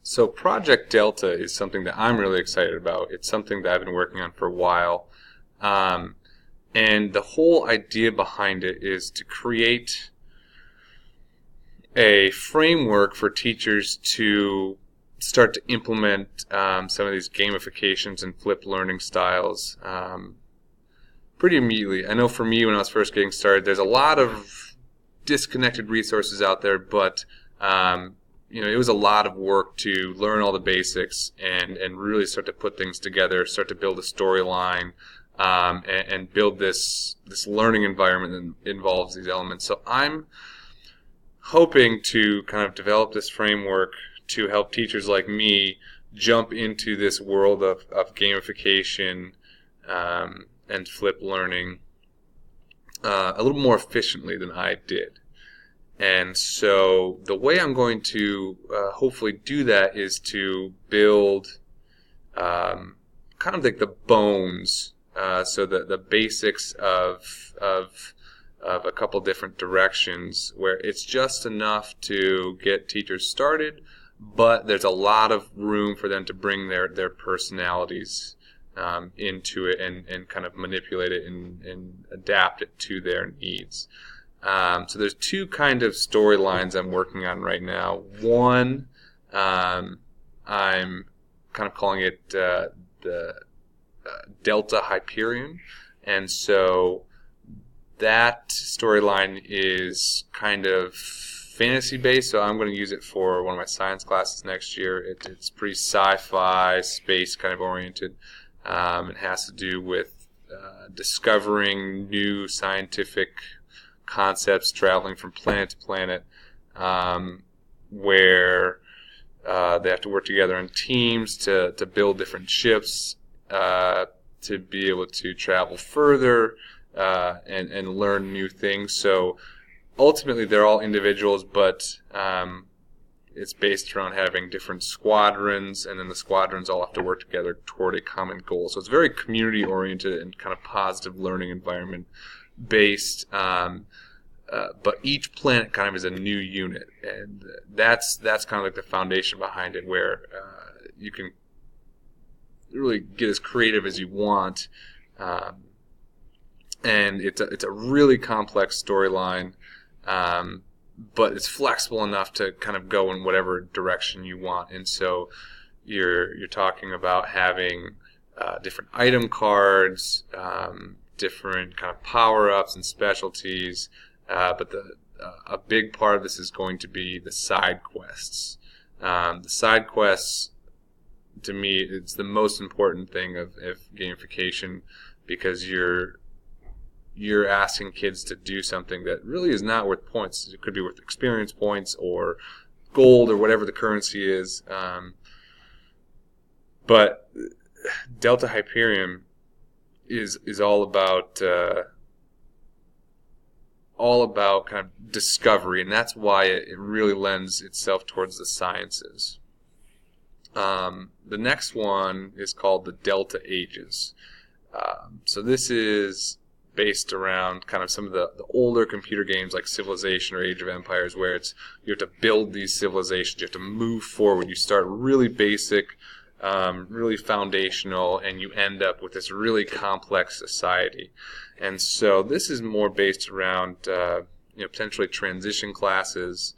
So Project Delta is something that I'm really excited about. It's something that I've been working on for a while. Um, and the whole idea behind it is to create a framework for teachers to start to implement some of these gamifications and flipped learning styles pretty immediately. I know for me, when I was first getting started, there's a lot of disconnected resources out there, but it was a lot of work to learn all the basics and really start to put things together, start to build a storyline, and build this learning environment that involves these elements. So I'm hoping to kind of develop this framework to help teachers like me jump into this world of gamification and flip learning a little more efficiently than I did. And so the way I'm going to hopefully do that is to build kind of like the bones, so the basics of a couple different directions where it's just enough to get teachers started, but there's a lot of room for them to bring their personalities into it and kind of manipulate it and adapt it to their needs. So there's two kind of storylines I'm working on right now. One, I'm kind of calling it the Delta Hyperion, and so that storyline is kind of fantasy-based, so I'm going to use it for one of my science classes next year. It's pretty sci-fi, space kind of oriented. It has to do with discovering new scientific concepts, traveling from planet to planet, where they have to work together in teams to build different ships to be able to travel further and learn new things. So ultimately, they're all individuals, but it's based around having different squadrons, and then the squadrons all have to work together toward a common goal. So it's very community-oriented and kind of positive learning environment based. But each planet kind of is a new unit, and that's kind of like the foundation behind it, where you can really get as creative as you want. And it's a really complex storyline, but it's flexible enough to kind of go in whatever direction you want. And so you're talking about having different item cards, different kind of power-ups and specialties, but a big part of this is going to be the side quests. The side quests, to me, it's the most important thing of gamification, because you're asking kids to do something that really is not worth points. It could be worth experience points or gold or whatever the currency is. But Delta Hyperion is all about kind of discovery, and that's why it really lends itself towards the sciences. The next one is called the Delta Ages. So this is based around kind of some of the older computer games like Civilization or Age of Empires, where you have to build these civilizations, you have to move forward. You start really basic, really foundational, and you end up with this really complex society. And so this is more based around potentially transition classes,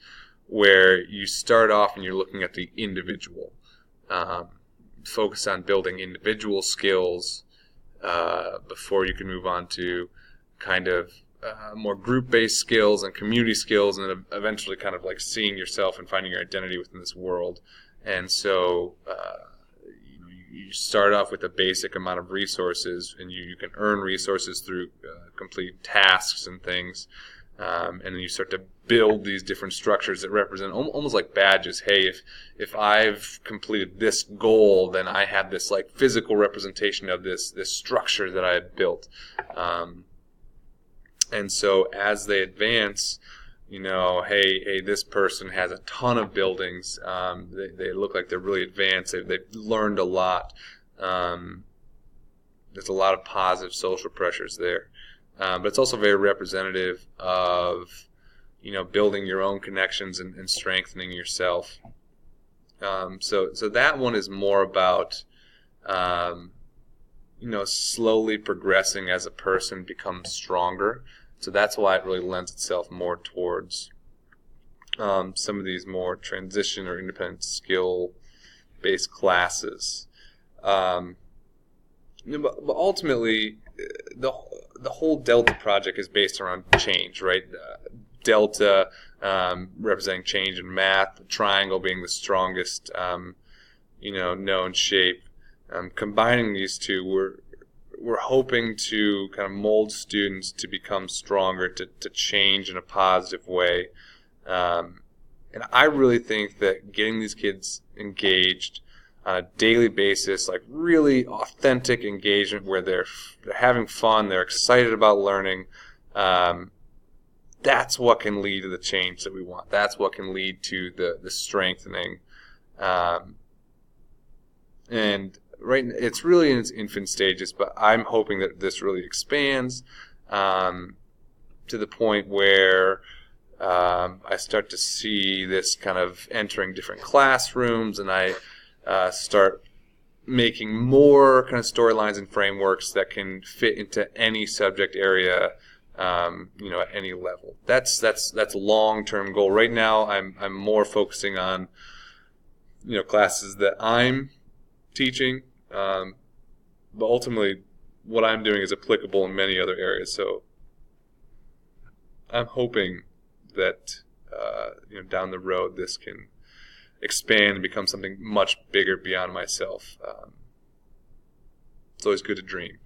where you start off and you're looking at the individual. Focus on building individual skills before you can move on to kind of more group-based skills and community skills, and then eventually kind of like seeing yourself and finding your identity within this world. And so you start off with a basic amount of resources, and you can earn resources through complete tasks and things. And then you start to build these different structures that represent almost like badges. Hey, if I've completed this goal, then I have this like physical representation of this structure that I had built. And so as they advance, hey, this person has a ton of buildings. They look like they're really advanced. They've learned a lot. There's a lot of positive social pressures there. But it's also very representative of, building your own connections and strengthening yourself. So that one is more about slowly progressing as a person becomes stronger. So that's why it really lends itself more towards some of these more transition or independent skill-based classes. But ultimately, the whole Delta project is based around change, right? Delta representing change in math, the triangle being the strongest, known shape. Combining these two, we're hoping to kind of mold students to become stronger, to change in a positive way. And I really think that getting these kids engaged on a daily basis, like really authentic engagement where they're having fun, they're excited about learning, that's what can lead to the change that we want. That's what can lead to the strengthening. And right, it's really in its infant stages, but I'm hoping that this really expands to the point where I start to see this kind of entering different classrooms, and I start making more kind of storylines and frameworks that can fit into any subject area, at any level. That's a long-term goal. Right now, I'm more focusing on classes that I'm teaching, but ultimately, what I'm doing is applicable in many other areas. So I'm hoping that down the road this can expand and become something much bigger beyond myself. It's always good to dream.